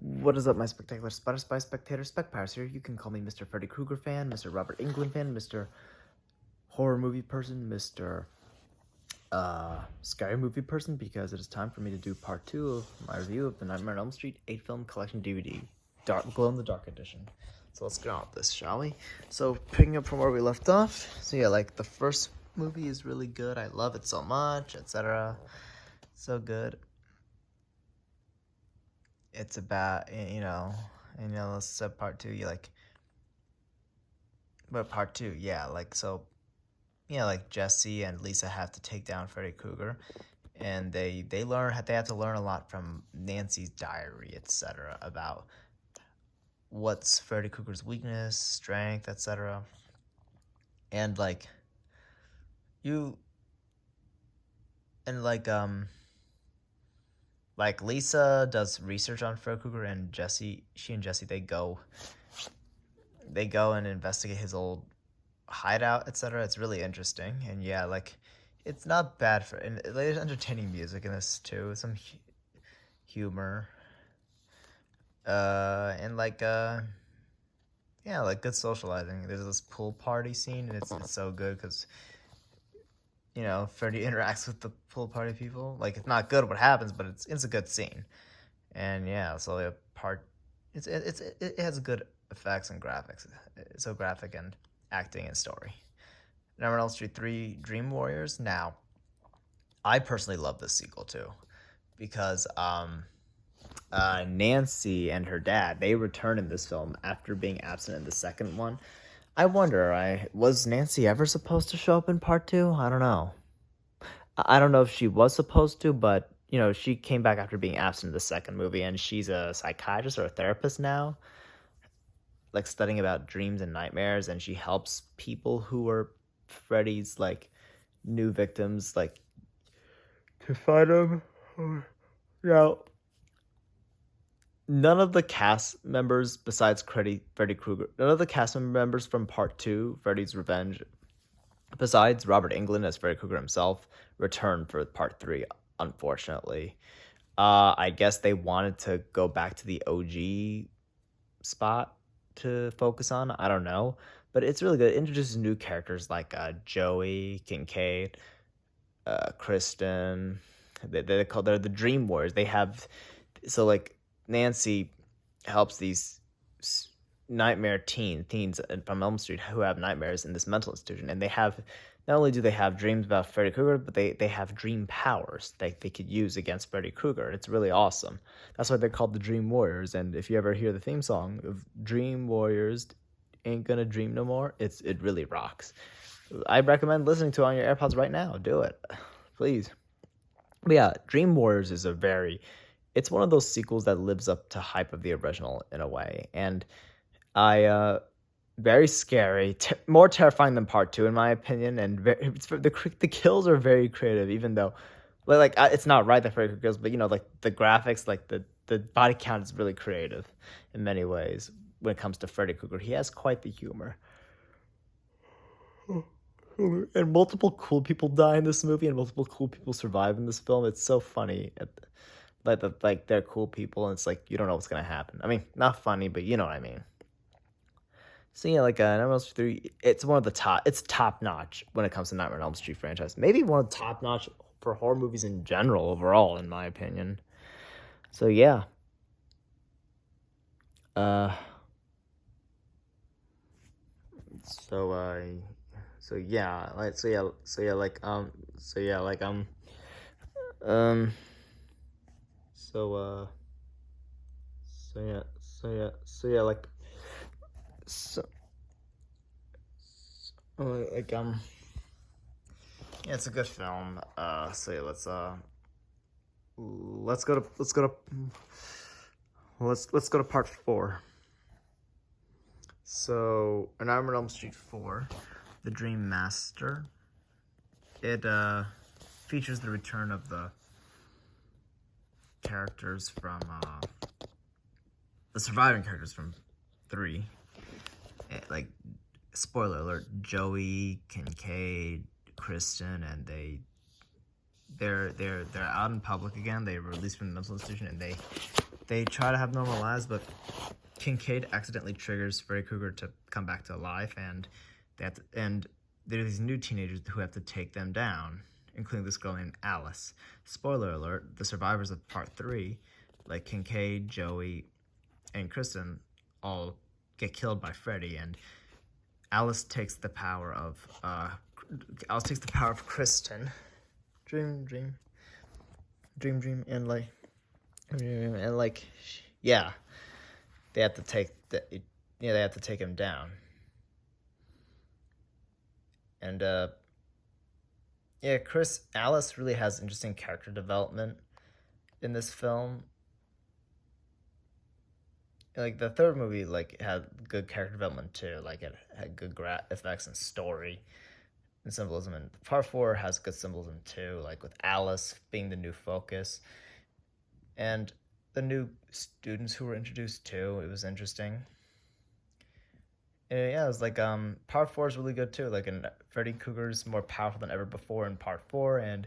What is up, my spectacular Spider Spy spectator? Spec Pirates here. You can call me Mr. Freddy Krueger fan, Mr. Robert Englund fan, Mr. Horror movie person, Mr. Scary movie person, because it is time for me to do part 2 of my review of the Nightmare on Elm Street 8-film collection DVD, Glow in the Dark edition. So let's get on with this, shall we? So picking up from where we left off. So yeah, like the first movie is really good. I love it so much, etc. So good. It's about, let's say part 2, but part 2, yeah, like Jesse and Lisa have to take down Freddy Krueger, and they have to learn a lot from Nancy's diary, etc., about what's Freddy Krueger's weakness, strength, etc. And you and like Lisa does research on Freddy Krueger, and she and Jesse they go and investigate his old hideout, etc. It's really interesting, and yeah, it's not bad and there's entertaining music in this too, some humor, and yeah, like good socializing. There's this pool party scene, and it's so good because Freddy interacts with the pool party people. Like, it's not good what happens, but it's a good scene, and yeah, so the part it has good effects and graphics. It's so graphic and acting and story. Nightmare on Elm Street 3 Dream Warriors. Now, I personally love this sequel too, because Nancy and her dad, they return in this film after being absent in the second one. I wonder, was Nancy ever supposed to show up in part 2? I don't know. I don't know if she was supposed to, but she came back after being absent in the second movie, and she's a psychiatrist or a therapist now, like studying about dreams and nightmares, and she helps people who are Freddy's new victims, to find them. Yeah. None of the cast members besides Freddy Krueger, none of the cast members from part 2, Freddy's Revenge, besides Robert Englund as Freddy Krueger himself, returned for part 3, unfortunately. I guess they wanted to go back to the OG spot to focus on. I don't know, but it's really good. It introduces new characters like Joey, Kincaid, Kristen. They're the Dream Warriors. They have Nancy helps these nightmare teens from Elm Street who have nightmares in this mental institution, and they have not only do they have dreams about Freddy Krueger, but they have dream powers that they could use against Freddy Krueger. It's really awesome. That's why they're called the Dream Warriors. And if you ever hear the theme song of Dream Warriors Ain't Gonna Dream No More, it really rocks. I recommend listening to it on your AirPods right now. Do it, please. But yeah, Dream Warriors is it's one of those sequels that lives up to hype of the original in a way, and very scary, more terrifying than part 2 in my opinion, and the kills are very creative, even though it's not right that Freddy Krueger kills, but the graphics, the body count is really creative in many ways when it comes to Freddy Krueger. He has quite the humor. And multiple cool people die in this movie, and multiple cool people survive in this film. It's so funny. They're cool people, and it's you don't know what's gonna happen. I mean, not funny, but you know what I mean. So yeah, Nightmare on Elm Street 3, it's one of the top. It's top notch when it comes to Nightmare on Elm Street franchise. Maybe one of the top notch for horror movies in general, overall, in my opinion. So yeah. So yeah, um. So so yeah, it's a good film. So yeah, let's go to part 4. So, A Nightmare on Elm Street 4, The Dream Master. It features the return of the characters from the surviving characters from 3. Spoiler alert, Joey, Kincaid, Kristen, and they're out in public again. They were released from the mental institution, and they try to have normal lives, but Kincaid accidentally triggers Freddy Krueger to come back to life, and there are these new teenagers who have to take them down, including this girl named Alice. Spoiler alert, the survivors of part 3, like Kincaid, Joey, and Kristen, all get killed by Freddy, and Alice takes the power of Kristen. Dream, and yeah, they have to take him down. And Alice really has interesting character development in this film. Like the third movie, like had good character development too. Like it had good effects and story and symbolism. And part 4 has good symbolism too. Like with Alice being the new focus, and the new students who were introduced too. It was interesting. And yeah, it was like part 4 is really good too. Like, and Freddy Krueger's more powerful than ever before in part 4, and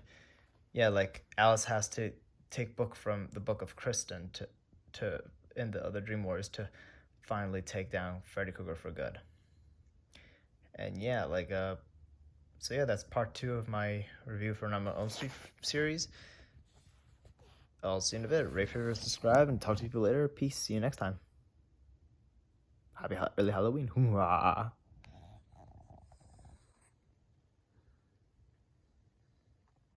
yeah, like Alice has to take from the book of Kristen to in the other Dream Warriors to finally take down Freddy Krueger for good. And yeah, like so yeah, that's part 2 of my review for Elm Street series. I'll see you in a bit. Rate, favorite, subscribe, and talk to people later. Peace. See you next time. Happy early Halloween. Hoorah.